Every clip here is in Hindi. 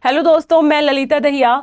हेलो दोस्तों, मैं ललिता दहिया।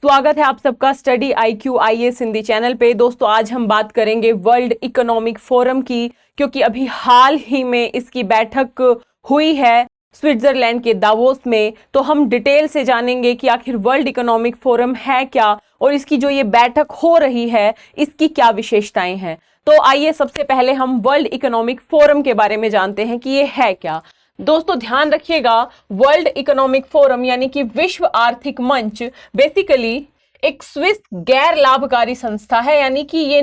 स्वागत है आप सबका study IQ IAS Hindi channel पे। दोस्तों आज हम बात करेंगे वर्ल्ड इकोनॉमिक फोरम की, क्योंकि अभी हाल ही में इसकी बैठक हुई है स्विट्जरलैंड के दावोस में। तो हम डिटेल से जानेंगे कि आखिर वर्ल्ड इकोनॉमिक फोरम है क्या और इसकी जो ये बैठक हो रही है इसकी क्या विशेषताएं हैं। तो आइए सबसे पहले हम वर्ल्ड इकोनॉमिक फोरम के बारे में जानते हैं कि ये है क्या। दोस्तों ध्यान रखिएगा, वर्ल्ड इकोनॉमिक फोरम यानी कि विश्व आर्थिक मंच बेसिकली एक स्विस गैर लाभकारी संस्था है, यानी कि ये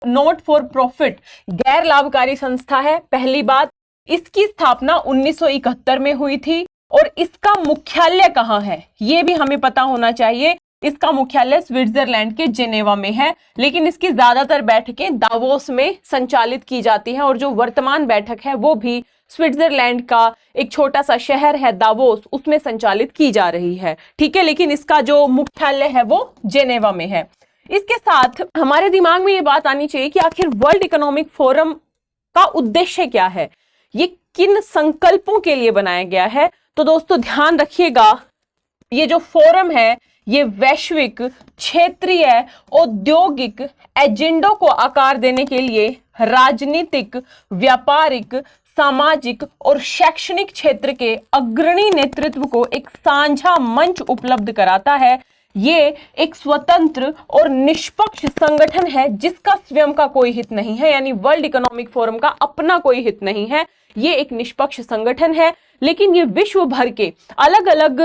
नॉट फॉर प्रॉफिट गैर लाभकारी संस्था है। पहली बात, इसकी स्थापना 1971 में हुई थी और इसका मुख्यालय कहाँ है ये भी हमें पता होना चाहिए। इसका मुख्यालय स्विट्जरलैंड के जेनेवा में है, लेकिन इसकी ज्यादातर बैठकें दावोस में संचालित की जाती हैं और जो वर्तमान बैठक है वो भी स्विट्जरलैंड का एक छोटा सा शहर है दावोस, उसमें संचालित की जा रही है। ठीक है, लेकिन इसका जो मुख्यालय है वो जेनेवा में है। इसके साथ हमारे दिमाग में ये बात आनी चाहिए कि आखिर वर्ल्ड इकोनॉमिक फोरम का उद्देश्य क्या है, ये किन संकल्पों के लिए बनाया गया है। तो दोस्तों ध्यान रखिएगा, ये जो फोरम है ये वैश्विक, क्षेत्रीय, औद्योगिक एजेंडों को आकार देने के लिए राजनीतिक, व्यापारिक, सामाजिक और शैक्षणिक क्षेत्र के अग्रणी नेतृत्व को एक साझा मंच उपलब्ध कराता है। ये एक स्वतंत्र और निष्पक्ष संगठन है जिसका स्वयं का कोई हित नहीं है, यानी वर्ल्ड इकोनॉमिक फोरम का अपना कोई हित नहीं है। ये एक निष्पक्ष संगठन है, लेकिन ये विश्व भर के अलग अलग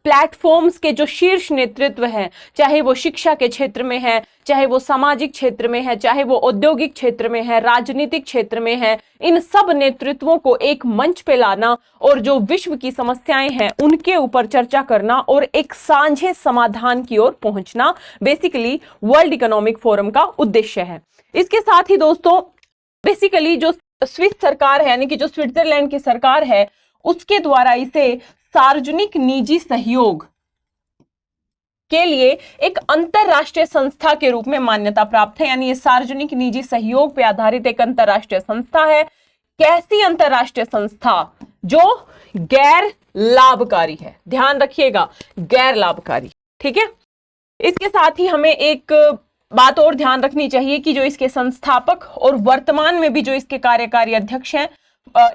प्लेटफॉर्म्स के जो शीर्ष नेतृत्व हैं, चाहे वो शिक्षा के क्षेत्र में है, चाहे वो सामाजिक क्षेत्र में है, चाहे वो औद्योगिक क्षेत्र में है, राजनीतिक क्षेत्र में है, इन सब नेतृत्वों को एक मंच पे लाना और जो विश्व की समस्याएं हैं उनके ऊपर चर्चा करना और एक साझे समाधान की ओर पहुंचना बेसिकली वर्ल्ड इकोनॉमिक फोरम का उद्देश्य है। इसके साथ ही दोस्तों बेसिकली जो स्विस सरकार है, यानी कि जो स्विट्जरलैंड की सरकार है, उसके द्वारा इसे सार्वजनिक निजी सहयोग के लिए एक अंतरराष्ट्रीय संस्था के रूप में मान्यता प्राप्त है। यानी ये सार्वजनिक निजी सहयोग पे आधारित एक अंतरराष्ट्रीय संस्था है। कैसी अंतरराष्ट्रीय संस्था? जो गैर लाभकारी है। ध्यान रखिएगा, गैर लाभकारी। ठीक है, इसके साथ ही हमें एक बात और ध्यान रखनी चाहिए कि जो इसके संस्थापक और वर्तमान में भी जो इसके कार्यकारी अध्यक्ष हैं,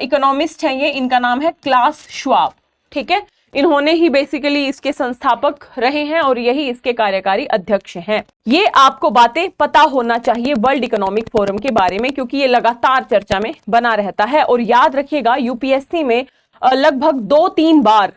इकोनॉमिस्ट हैं, ये इनका नाम है क्लास श्वाब। ठीक है, इन्होंने ही बेसिकली इसके संस्थापक रहे हैं और यही इसके कार्यकारी अध्यक्ष हैं। ये आपको बातें पता होना चाहिए वर्ल्ड इकोनॉमिक फोरम के बारे में, क्योंकि ये लगातार चर्चा में बना रहता है। और याद रखिएगा, यूपीएससी में लगभग 2-3 बार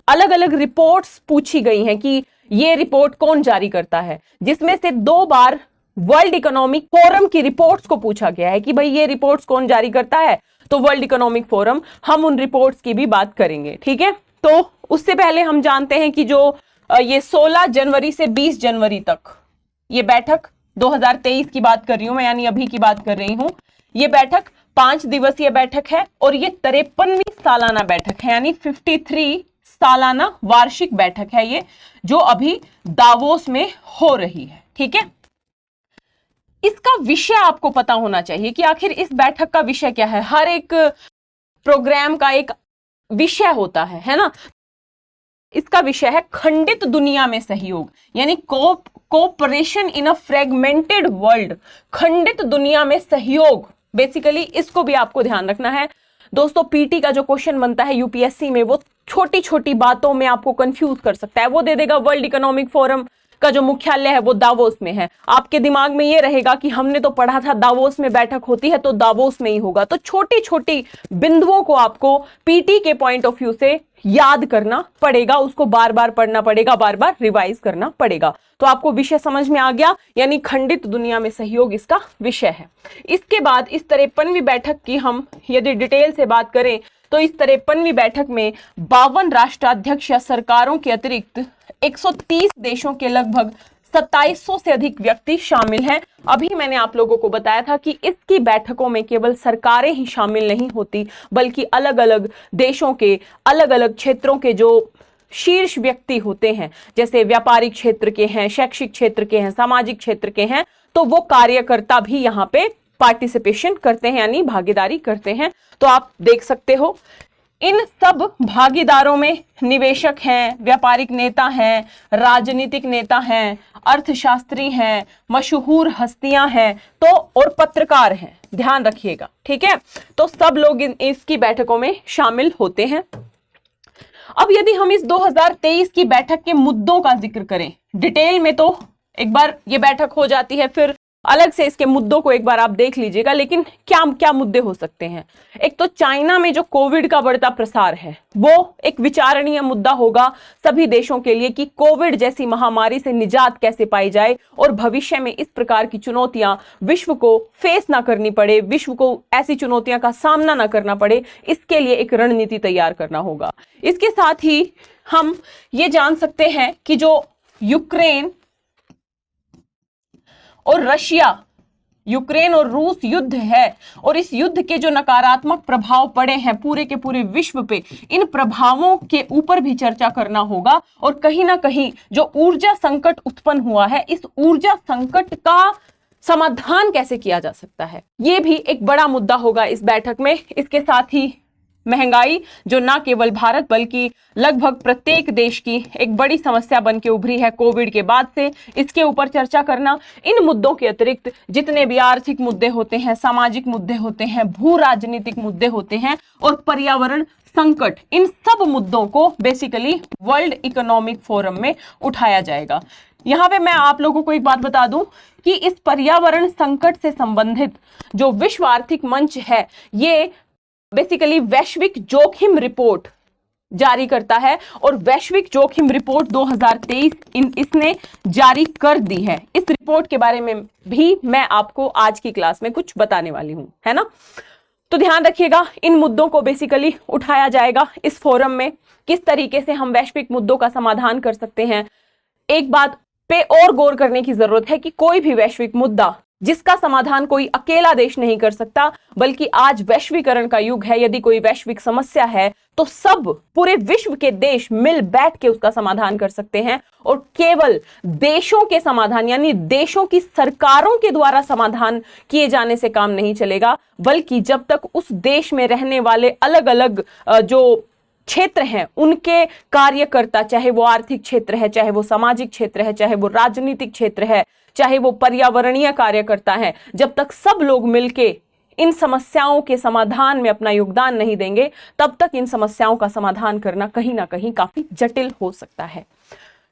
अलग अलग रिपोर्ट्स पूछी गई हैं कि ये रिपोर्ट कौन जारी करता है, जिसमें से 2 बार वर्ल्ड इकोनॉमिक फोरम की रिपोर्ट्स को पूछा गया है कि भाई ये रिपोर्ट्स कौन जारी करता है। तो वर्ल्ड इकोनॉमिक फोरम, हम उन रिपोर्ट्स की भी बात करेंगे। ठीक है, तो उससे पहले हम जानते हैं कि जो ये 16 जनवरी से 20 जनवरी तक ये बैठक 2023 की बात कर रही हूं मैं, यानी अभी की बात कर रही हूं। ये बैठक 5 दिवसीय बैठक है और ये 53वीं सालाना बैठक है, यानी 53 सालाना वार्षिक बैठक है ये, जो अभी दावोस में हो रही है। ठीक है, इसका विषय आपको पता होना चाहिए कि आखिर इस बैठक का विषय क्या है। हर एक प्रोग्राम का एक विषय होता है ना। इसका विषय है खंडित दुनिया में सहयोग, यानी कोऑपरेशन इन अ फ्रेगमेंटेड वर्ल्ड। खंडित दुनिया में सहयोग, बेसिकली इसको भी आपको ध्यान रखना है। दोस्तों पीटी का जो क्वेश्चन बनता है यूपीएससी में, वो छोटी छोटी बातों में आपको कंफ्यूज कर सकता है। वो दे देगा वर्ल्ड इकोनॉमिक फोरम का जो मुख्यालय है वो दावोस में है। आपके दिमाग में ये रहेगा कि हमने तो पढ़ा था दावोस में बैठक होती है तो दावोस में ही होगा। तो छोटी छोटी बिंदुओं को आपको पीटी के पॉइंट ऑफ व्यू से याद करना पड़ेगा, उसको बार बार पढ़ना पड़ेगा, बार बार रिवाइज करना पड़ेगा। तो आपको विषय समझ में आ गया, यानी खंडित दुनिया में सहयोग इसका विषय है। इसके बाद इस 53वीं बैठक की हम यदि डिटेल से बात करें तो इस 53वीं बैठक में 52 राष्ट्राध्यक्ष या सरकारों के अतिरिक्त 130 देशों के लगभग 2700 से अधिक व्यक्ति शामिल हैं। अभी मैंने आप लोगों को बताया था कि इसकी बैठकों में केवल सरकारें ही शामिल नहीं होती, बल्कि अलग अलग देशों के अलग अलग क्षेत्रों के जो शीर्ष व्यक्ति होते हैं, जैसे व्यापारिक क्षेत्र के हैं, शैक्षिक क्षेत्र के हैं, सामाजिक क्षेत्र के हैं, तो वो कार्यकर्ता भी यहाँ पे पार्टिसिपेशन करते हैं, यानी भागीदारी करते हैं। तो आप देख सकते हो इन सब भागीदारों में निवेशक हैं, व्यापारिक नेता हैं, राजनीतिक नेता हैं, अर्थशास्त्री हैं, मशहूर हस्तियां हैं, तो और पत्रकार हैं, ध्यान रखिएगा, ठीक है। तो सब लोग इसकी बैठकों में शामिल होते हैं। अब यदि हम इस 2023 की बैठक के मुद्दों का जिक्र करें डिटेल में, तो एक बार ये बैठक हो जाती है, फिर अलग से इसके मुद्दों को एक बार आप देख लीजिएगा। लेकिन क्या क्या मुद्दे हो सकते हैं? एक तो चाइना में जो कोविड का बढ़ता प्रसार है, वो एक विचारणीय मुद्दा होगा सभी देशों के लिए कि कोविड जैसी महामारी से निजात कैसे पाई जाए और भविष्य में इस प्रकार की चुनौतियां विश्व को फेस ना करनी पड़े, विश्व को ऐसी चुनौतियां का सामना ना करना पड़े, इसके लिए एक रणनीति तैयार करना होगा। इसके साथ ही हम ये जान सकते हैं कि जो यूक्रेन और रशिया, यूक्रेन और रूस युद्ध है और इस युद्ध के जो नकारात्मक प्रभाव पड़े हैं पूरे के पूरे विश्व पे, इन प्रभावों के ऊपर भी चर्चा करना होगा। और कहीं ना कहीं जो ऊर्जा संकट उत्पन्न हुआ है, इस ऊर्जा संकट का समाधान कैसे किया जा सकता है, ये भी एक बड़ा मुद्दा होगा इस बैठक में। इसके साथ ही महंगाई, जो ना केवल भारत बल्कि लगभग प्रत्येक देश की एक बड़ी समस्या बन के उभरी है कोविड के बाद से, इसके ऊपर चर्चा करना। इन मुद्दों के अतिरिक्त जितने भी आर्थिक मुद्दे होते हैं, सामाजिक मुद्दे होते हैं, भू राजनीतिक मुद्दे होते हैं और पर्यावरण संकट, इन सब मुद्दों को बेसिकली वर्ल्ड इकोनॉमिक फोरम में उठाया जाएगा। यहां पे मैं आप लोगों को एक बात बता दूं कि इस पर्यावरण संकट से संबंधित जो विश्व आर्थिक मंच है, ये बेसिकली वैश्विक जोखिम रिपोर्ट जारी करता है और वैश्विक जोखिम रिपोर्ट 2023 इसने जारी कर दी है। इस रिपोर्ट के बारे में भी मैं आपको आज की क्लास में कुछ बताने वाली हूं, है ना। तो ध्यान रखिएगा, इन मुद्दों को बेसिकली उठाया जाएगा इस फोरम में, किस तरीके से हम वैश्विक मुद्दों का समाधान कर सकते हैं। एक बात पे और गौर करने की जरूरत है कि कोई भी वैश्विक मुद्दा जिसका समाधान कोई अकेला देश नहीं कर सकता, बल्कि आज वैश्वीकरण का युग है। यदि कोई वैश्विक समस्या है तो सब पूरे विश्व के देश मिल बैठ के उसका समाधान कर सकते हैं और केवल देशों के समाधान यानी देशों की सरकारों के द्वारा समाधान किए जाने से काम नहीं चलेगा, बल्कि जब तक उस देश में रहने वाले अलग अलग जो क्षेत्र हैं उनके कार्यकर्ता, चाहे वो आर्थिक क्षेत्र है, चाहे वो सामाजिक क्षेत्र है, चाहे वो राजनीतिक क्षेत्र है, चाहे वो पर्यावरणीय कार्यकर्ता हैं, जब तक सब लोग मिलके इन समस्याओं के समाधान में अपना योगदान नहीं देंगे, तब तक इन समस्याओं का समाधान करना कहीं ना कहीं काफी जटिल हो सकता है।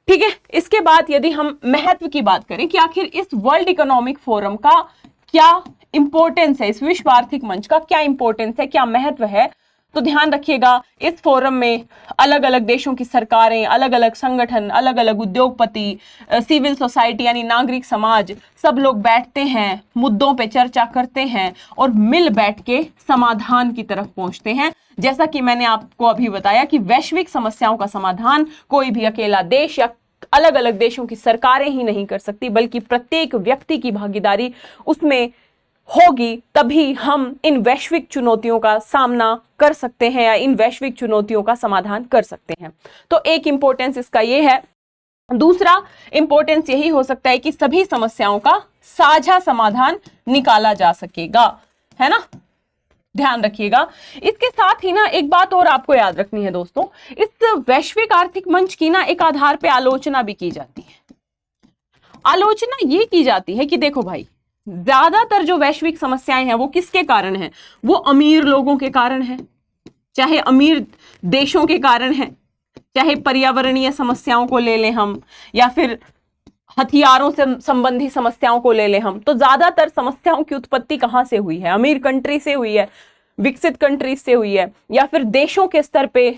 ठीक है, इसके बाद यदि हम महत्व की बात करें कि आखिर इस वर्ल्ड इकोनॉमिक फोरम का क्या इंपॉर्टेंस है, इस विश्व आर्थिक मंच का क्या इंपॉर्टेंस है, क्या महत्व है, तो ध्यान रखिएगा इस फोरम में अलग अलग देशों की सरकारें, अलग अलग संगठन, अलग अलग उद्योगपति, सिविल सोसाइटी यानी नागरिक समाज, सब लोग बैठते हैं, मुद्दों पे चर्चा करते हैं और मिल बैठ के समाधान की तरफ पहुंचते हैं। जैसा कि मैंने आपको अभी बताया कि वैश्विक समस्याओं का समाधान कोई भी अकेला देश या अलग अलग देशों की सरकारें ही नहीं कर सकती, बल्कि प्रत्येक व्यक्ति की भागीदारी उसमें होगी, तभी हम इन वैश्विक चुनौतियों का सामना कर सकते हैं या इन वैश्विक चुनौतियों का समाधान कर सकते हैं। तो एक इंपॉर्टेंस इसका ये है। दूसरा इंपॉर्टेंस यही हो सकता है कि सभी समस्याओं का साझा समाधान निकाला जा सकेगा, है ना, ध्यान रखिएगा। इसके साथ ही ना एक बात और आपको याद रखनी है दोस्तों, इस वैश्विक आर्थिक मंच की ना एक आधार पे आलोचना भी की जाती है। आलोचना ये की जाती है कि देखो भाई, ज्यादातर जो वैश्विक समस्याएं हैं वो किसके कारण हैं? वो अमीर लोगों के कारण हैं, चाहे अमीर देशों के कारण हैं, चाहे पर्यावरणीय समस्याओं को ले लें हम, या फिर हथियारों से संबंधी समस्याओं को ले लें हम, तो ज्यादातर समस्याओं की उत्पत्ति कहां से हुई है? अमीर कंट्री से हुई है, विकसित कंट्री से हुई है, या फिर देशों के स्तर पे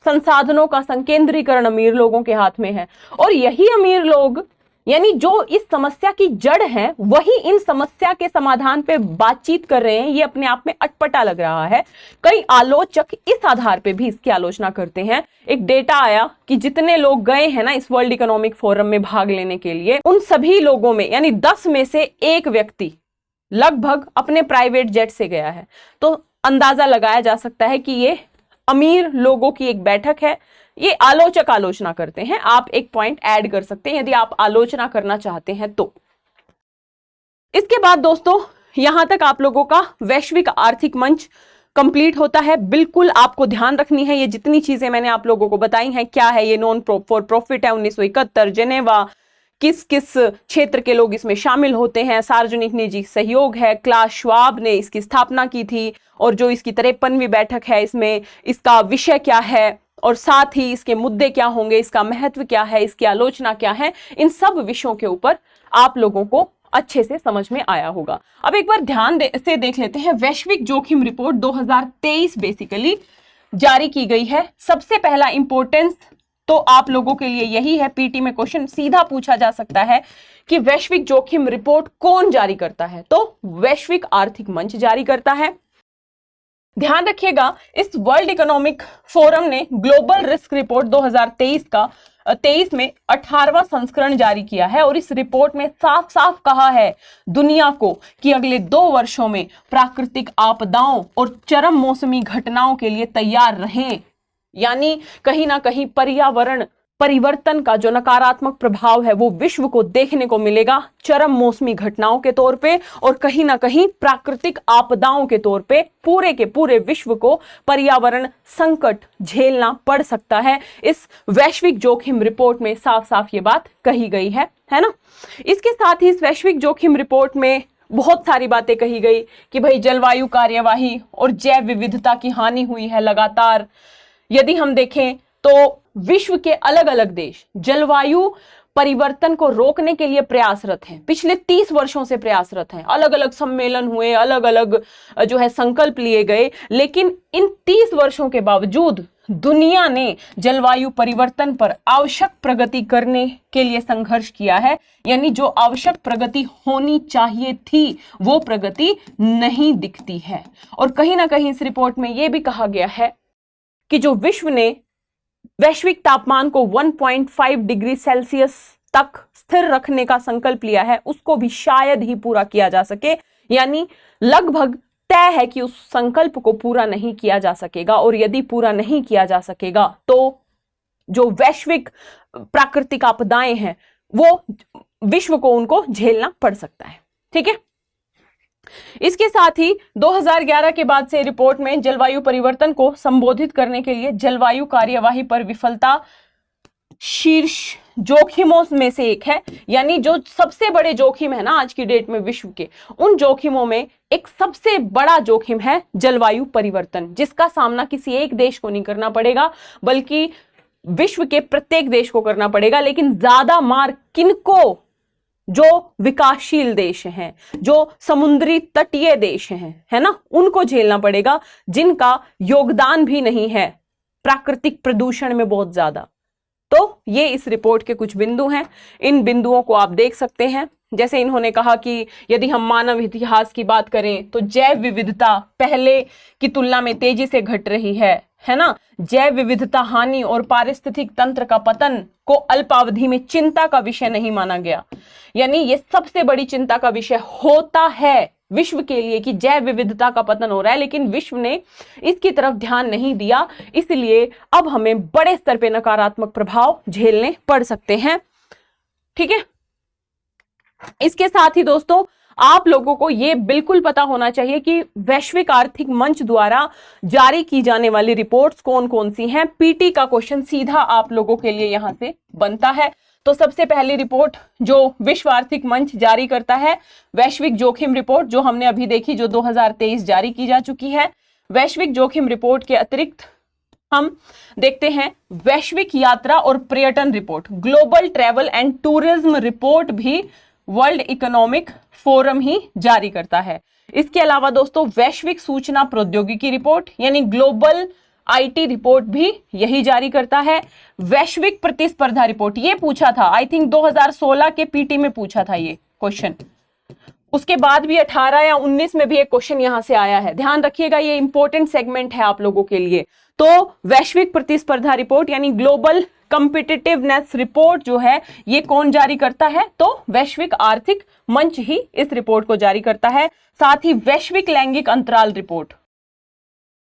संसाधनों का संकेंद्रीकरण अमीर लोगों के हाथ में है। और यही अमीर लोग यानी जो इस समस्या की जड़ है, वही इन समस्या के समाधान पे बातचीत कर रहे हैं। ये अपने आप में अटपटा लग रहा है। कई आलोचक इस आधार पे भी इसकी आलोचना करते हैं। एक डेटा आया कि जितने लोग गए हैं ना इस वर्ल्ड इकोनॉमिक फोरम में भाग लेने के लिए, उन सभी लोगों में यानी 10 में से एक व्यक्ति लगभग अपने प्राइवेट जेट से गया है। तो अंदाजा लगाया जा सकता है कि ये अमीर लोगों की एक बैठक है। ये आलोचक आलोचना करते हैं। आप एक पॉइंट ऐड कर सकते हैं यदि आप आलोचना करना चाहते हैं तो। इसके बाद दोस्तों, यहां तक आप लोगों का वैश्विक आर्थिक मंच कंप्लीट होता है। बिल्कुल आपको ध्यान रखनी है, ये जितनी चीजें मैंने आप लोगों को बताई हैं, क्या है ये नॉन फॉर प्रॉफिट है, 1971, जेनेवा, किस किस क्षेत्र के लोग इसमें शामिल होते हैं, सार्वजनिक निजी सहयोग है, क्लास श्वाब ने इसकी स्थापना की थी, और जो इसकी 53वीं बैठक है इसमें इसका विषय क्या है, और साथ ही इसके मुद्दे क्या होंगे, इसका महत्व क्या है, इसकी आलोचना क्या है, इन सब विषयों के ऊपर आप लोगों को अच्छे से समझ में आया होगा। अब एक बार ध्यान से देख लेते हैं। वैश्विक जोखिम रिपोर्ट 2023 बेसिकली जारी की गई है। सबसे पहला इंपॉर्टेंस तो आप लोगों के लिए यही है, पीटी में क्वेश्चन सीधा पूछा जा सकता है कि वैश्विक जोखिम रिपोर्ट कौन जारी करता है, तो वैश्विक आर्थिक मंच जारी करता है। ध्यान रखिएगा, इस वर्ल्ड इकोनॉमिक फोरम ने ग्लोबल रिस्क रिपोर्ट 2023 में 18वां संस्करण जारी किया है, और इस रिपोर्ट में साफ साफ कहा है दुनिया को कि अगले 2 वर्षों में प्राकृतिक आपदाओं और चरम मौसमी घटनाओं के लिए तैयार रहें। यानी कहीं ना कहीं पर्यावरण परिवर्तन का जो नकारात्मक प्रभाव है वो विश्व को देखने को मिलेगा चरम मौसमी घटनाओं के तौर पे, और कहीं ना कहीं प्राकृतिक आपदाओं के तौर पे पूरे के पूरे विश्व को पर्यावरण संकट झेलना पड़ सकता है। इस वैश्विक जोखिम रिपोर्ट में साफ साफ ये बात कही गई है ना। इसके साथ ही इस वैश्विक जोखिम रिपोर्ट में बहुत सारी बातें कही गई कि भाई जलवायु कार्यवाही और जैव विविधता की हानि हुई है लगातार। यदि हम देखें तो विश्व के अलग अलग देश जलवायु परिवर्तन को रोकने के लिए प्रयासरत हैं, पिछले 30 वर्षों से प्रयासरत हैं। अलग अलग सम्मेलन हुए, अलग अलग जो है संकल्प लिए गए, लेकिन इन 30 वर्षों के बावजूद दुनिया ने जलवायु परिवर्तन पर आवश्यक प्रगति करने के लिए संघर्ष किया है। यानी जो आवश्यक प्रगति होनी चाहिए थी वो प्रगति नहीं दिखती है। और कहीं ना कहीं इस रिपोर्ट में यह भी कहा गया है कि जो विश्व ने वैश्विक तापमान को 1.5 डिग्री सेल्सियस तक स्थिर रखने का संकल्प लिया है, उसको भी शायद ही पूरा किया जा सके। यानी लगभग तय है कि उस संकल्प को पूरा नहीं किया जा सकेगा, और यदि पूरा नहीं किया जा सकेगा तो जो वैश्विक प्राकृतिक आपदाएं हैं वो विश्व को उनको झेलना पड़ सकता है। ठीक है, इसके साथ ही 2011 के बाद से रिपोर्ट में जलवायु परिवर्तन को संबोधित करने के लिए जलवायु कार्यवाही पर विफलता शीर्ष जोखिमों में से एक है। यानी जो सबसे बड़े जोखिम है ना आज की डेट में विश्व के, उन जोखिमों में एक सबसे बड़ा जोखिम है जलवायु परिवर्तन, जिसका सामना किसी एक देश को नहीं करना पड़ेगा बल्कि विश्व के प्रत्येक देश को करना पड़ेगा। लेकिन ज्यादा मार किनको? जो विकासशील देश हैं, जो समुद्री तटीय देश हैं, है ना, उनको झेलना पड़ेगा, जिनका योगदान भी नहीं है प्राकृतिक प्रदूषण में बहुत ज्यादा। तो ये इस रिपोर्ट के कुछ बिंदु हैं। इन बिंदुओं को आप देख सकते हैं। जैसे इन्होंने कहा कि यदि हम मानव इतिहास की बात करें तो जैव विविधता पहले की तुलना में तेजी से घट रही है ना। जैव विविधता हानि और पारिस्थितिक तंत्र का पतन को अल्पावधि में चिंता का विषय नहीं माना गया। यानी ये सबसे बड़ी चिंता का विषय होता है विश्व के लिए कि जैव विविधता का पतन हो रहा है, लेकिन विश्व ने इसकी तरफ ध्यान नहीं दिया, इसलिए अब हमें बड़े स्तर पे नकारात्मक प्रभाव झेलने पड़ सकते हैं। ठीक है, इसके साथ ही दोस्तों आप लोगों को यह बिल्कुल पता होना चाहिए कि वैश्विक आर्थिक मंच द्वारा जारी की जाने वाली रिपोर्ट्स कौन कौन सी हैं। पीटी का क्वेश्चन सीधा आप लोगों के लिए यहां से बनता है। तो सबसे पहली रिपोर्ट जो विश्व आर्थिक मंच जारी करता है, वैश्विक जोखिम रिपोर्ट, जो हमने अभी देखी, जो 2023 जारी की जा चुकी है। वैश्विक जोखिम रिपोर्ट के अतिरिक्त हम देखते हैं वैश्विक यात्रा और पर्यटन report, global travel and tourism report भी वर्ल्ड इकोनॉमिक फोरम ही जारी करता है। इसके अलावा दोस्तों वैश्विक सूचना प्रौद्योगिकी रिपोर्ट यानी ग्लोबल आईटी रिपोर्ट भी यही जारी करता है। वैश्विक प्रतिस्पर्धा रिपोर्ट, ये पूछा था आई थिंक 2016 के पीटी में पूछा था ये क्वेश्चन, उसके बाद भी 18 या 19 में भी एक क्वेश्चन यहां से आया है। ध्यान रखिएगा, ये इंपॉर्टेंट सेगमेंट है आप लोगों के लिए। तो वैश्विक प्रतिस्पर्धा रिपोर्ट यानी ग्लोबल कॉम्पिटिटिवनेस रिपोर्ट जो है ये कौन जारी करता है? तो वैश्विक आर्थिक मंच ही इस रिपोर्ट को जारी करता है। साथ ही वैश्विक लैंगिक अंतराल report,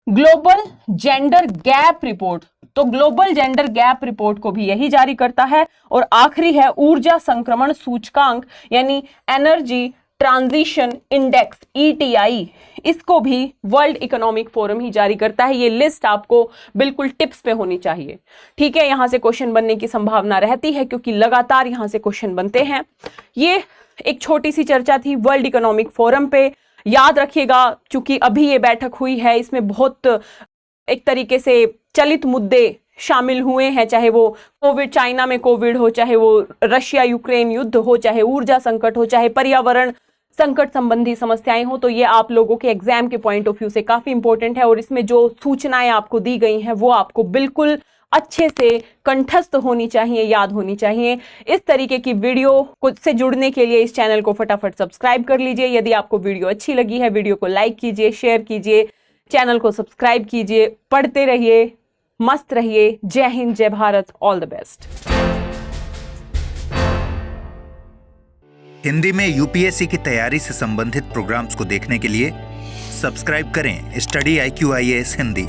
global gender gap report, तो ग्लोबल जेंडर गैप रिपोर्ट को भी यही जारी करता है। और आखिरी है ऊर्जा संक्रमण सूचकांक यानी एनर्जी ट्रांजिशन इंडेक्स ETI, इसको भी वर्ल्ड इकोनॉमिक फोरम ही जारी करता है। ये लिस्ट आपको बिल्कुल टिप्स पे होनी चाहिए, ठीक है। यहां से क्वेश्चन बनने की संभावना रहती है क्योंकि लगातार यहां से क्वेश्चन बनते हैं। ये एक छोटी सी चर्चा थी वर्ल्ड इकोनॉमिक फोरम पे। याद रखिएगा, क्योंकि अभी ये बैठक हुई है, इसमें बहुत एक तरीके से चलित मुद्दे शामिल हुए हैं, चाहे वो कोविड, चाइना में कोविड हो, चाहे वो रशिया यूक्रेन युद्ध हो, चाहे ऊर्जा संकट हो, चाहे पर्यावरण संकट संबंधी समस्याएं हो। तो ये आप लोगों के एग्जाम के पॉइंट ऑफ व्यू से काफी इंपॉर्टेंट है और इसमें जो सूचनाएं आपको दी गई हैं वो आपको बिल्कुल अच्छे से कंठस्थ होनी चाहिए, याद होनी चाहिए। इस तरीके की वीडियो से जुड़ने के लिए इस चैनल को फटाफट सब्सक्राइब कर लीजिए। यदि आपको वीडियो अच्छी लगी है, वीडियो को लाइक कीजिए, शेयर कीजिए, चैनल को सब्सक्राइब कीजिए। पढ़ते रहिए, मस्त रहिए। जय हिंद, जय Bharat, all the best. Hindi में यूपीएससी की तैयारी से संबंधित प्रोग्राम्स को देखने के लिए सब्सक्राइब करें स्टडी IQ IAS हिंदी।